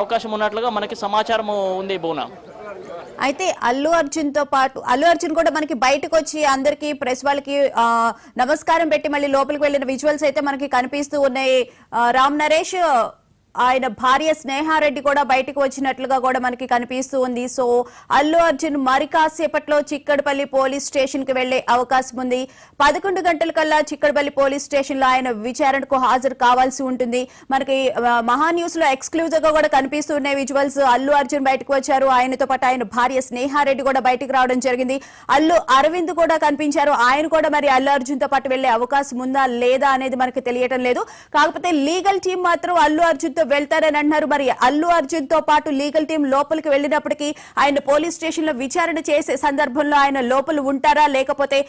అవకాశం ఉన్నట్లుగా మనకి సమాచారం ఉంది బోనా. అయితే అల్లు అర్జున్ తో పాటు అల్లు అర్జున్ కూడా మనకి బయటకు వచ్చి అందరికి ప్రెస్ వాళ్ళకి నమస్కారం పెట్టి మళ్ళీ లోపలికి వెళ్ళిన విజువల్స్ అయితే మనకి కనిపిస్తూ ఉన్నాయి. రామ్ నరేష్ ఆయన భార్య స్నేహారెడ్డి కూడా బయటకు వచ్చినట్లుగా కూడా మనకి కనిపిస్తూ ఉంది. సో అల్లు అర్జున్ మరి కాసేపట్లో చిక్కడపల్లి పోలీస్ స్టేషన్ కి వెళ్లే అవకాశం ఉంది. 11 గంటలకల్లా చిక్కడపల్లి పోలీస్ స్టేషన్ లో ఆయన విచారణకు హాజరు కావాల్సి ఉంటుంది. మనకి మహా న్యూస్ లో ఎక్స్క్లూజివ్ గా కూడా కనిపిస్తున్నాయి విజువల్స్. అల్లు అర్జున్ బయటకు వచ్చారు, ఆయనతో పాటు ఆయన భార్య స్నేహారెడ్డి కూడా బయటకు రావడం జరిగింది. అల్లు అరవింద్ కూడా కనిపించారు, ఆయన కూడా మరి అల్లు అర్జున్ తో పాటు వెళ్లే అవకాశం ఉందా లేదా అనేది మనకి తెలియటం లేదు. కాకపోతే లీగల్ టీం మాత్రం అల్లు అర్జున్ తో వెళ్తారని అంటున్నారు. మరి అల్లు అర్జున్ తో పాటు లీగల్ టీం లోపలికి వెళ్ళినప్పటికీ ఆయన పోలీస్ స్టేషన్ లో విచారణ చేసే సందర్భంలో ఆయన లోపల ఉంటారా లేకపోతే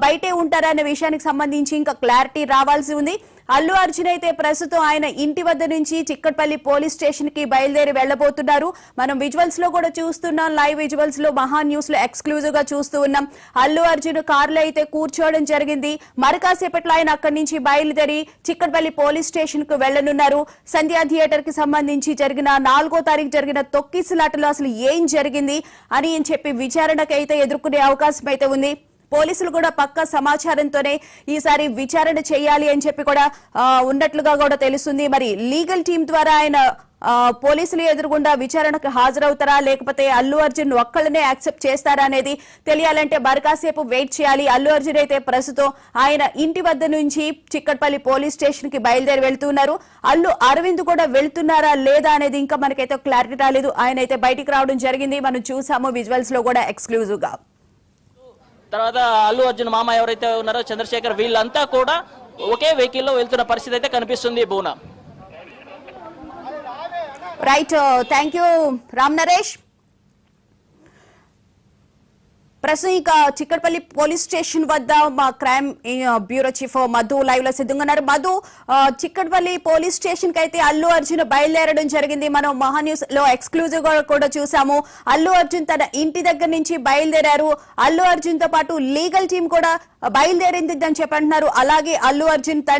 బయటే ఉంటారా అనే విషయానికి సంబంధించి ఇంకా క్లారిటీ రావాల్సి ఉంది. అల్లు అర్జున్ అయితే ప్రస్తుతం ఆయన ఇంటి వద్ద నుంచి చిక్కడపల్లి పోలీస్ స్టేషన్ కి బయలుదేరి వెళ్లబోతున్నారు. మనం విజువల్స్ లో కూడా చూస్తున్నాం, లైవ్ విజువల్స్ లో మహా న్యూస్ లో ఎక్స్క్లూజివ్ గా చూస్తూ ఉన్నాం. అల్లు అర్జున్ కారులో అయితే కూర్చోవడం జరిగింది. మరి కాసేపట్లో ఆయన అక్కడి నుంచి బయలుదేరి చిక్కడపల్లి పోలీస్ స్టేషన్ కు వెళ్లనున్నారు. సంధ్యా థియేటర్ కి సంబంధించి జరిగిన 4వ తారీఖు జరిగిన తొక్కిసలాటలో అసలు ఏం జరిగింది అని చెప్పి విచారణకు అయితే ఎదుర్కొనే అవకాశం అయితే ఉంది. పోలీసులు కూడా పక్కా సమాచారంతోనే ఈసారి విచారణ చేయాలి అని చెప్పి కూడా ఉన్నట్లుగా కూడా తెలుస్తుంది. మరి లీగల్ టీం ద్వారా ఆయన పోలీసులు ఎదురుగుండా విచారణకు హాజరవుతారా లేకపోతే అల్లు అర్జున్ ఒక్కళ్ళనే యాక్సెప్ట్ చేస్తారా అనేది తెలియాలంటే మరికాసేపు వెయిట్ చేయాలి. అల్లు అర్జున్ అయితే ప్రస్తుతం ఆయన ఇంటి వద్ద నుంచి చిక్కడపల్లి పోలీస్ స్టేషన్ కి బయలుదేరి వెళ్తున్నారు. అల్లు అరవింద్ కూడా వెళ్తున్నారా లేదా అనేది ఇంకా మనకైతే క్లారిటీ రాలేదు. ఆయన అయితే బయటికి రావడం జరిగింది, మనం చూసాము విజువల్స్ లో కూడా ఎక్స్క్లూజివ్ గా. తర్వాత అల్లు అర్జున్ మామ ఎవరైతే ఉన్నారో చంద్రశేఖర్, వీళ్ళంతా కూడా ఒకే వెహికల్లో వెళ్తున్న పరిస్థితి అయితే కనిపిస్తుంది బోనా. Right, thank you Ram Naresh. ప్రస్తుతం ఇక చిక్కడపల్లి పోలీస్ స్టేషన్ వద్ద మా crime bureau chief Madhu live లో సిద్ధంగా ఉన్నారు. మధు, చిక్కడపల్లి పోలీస్ స్టేషన్ కి అయితే అల్లు అర్జున్ బయలుదేరడం జరిగింది. మనం మహా న్యూస్ లో ఎక్స్క్లూజివ్ గా కూడా చూసాము. అల్లు అర్జున్ తన ఇంటి దగ్గర నుంచి బయలుదేరారు. అల్లు అర్జున్ తో పాటు లీగల్ టీం కూడా బయలుదేరింది అని చెప్పంటున్నారు. అలాగే అల్లు అర్జున్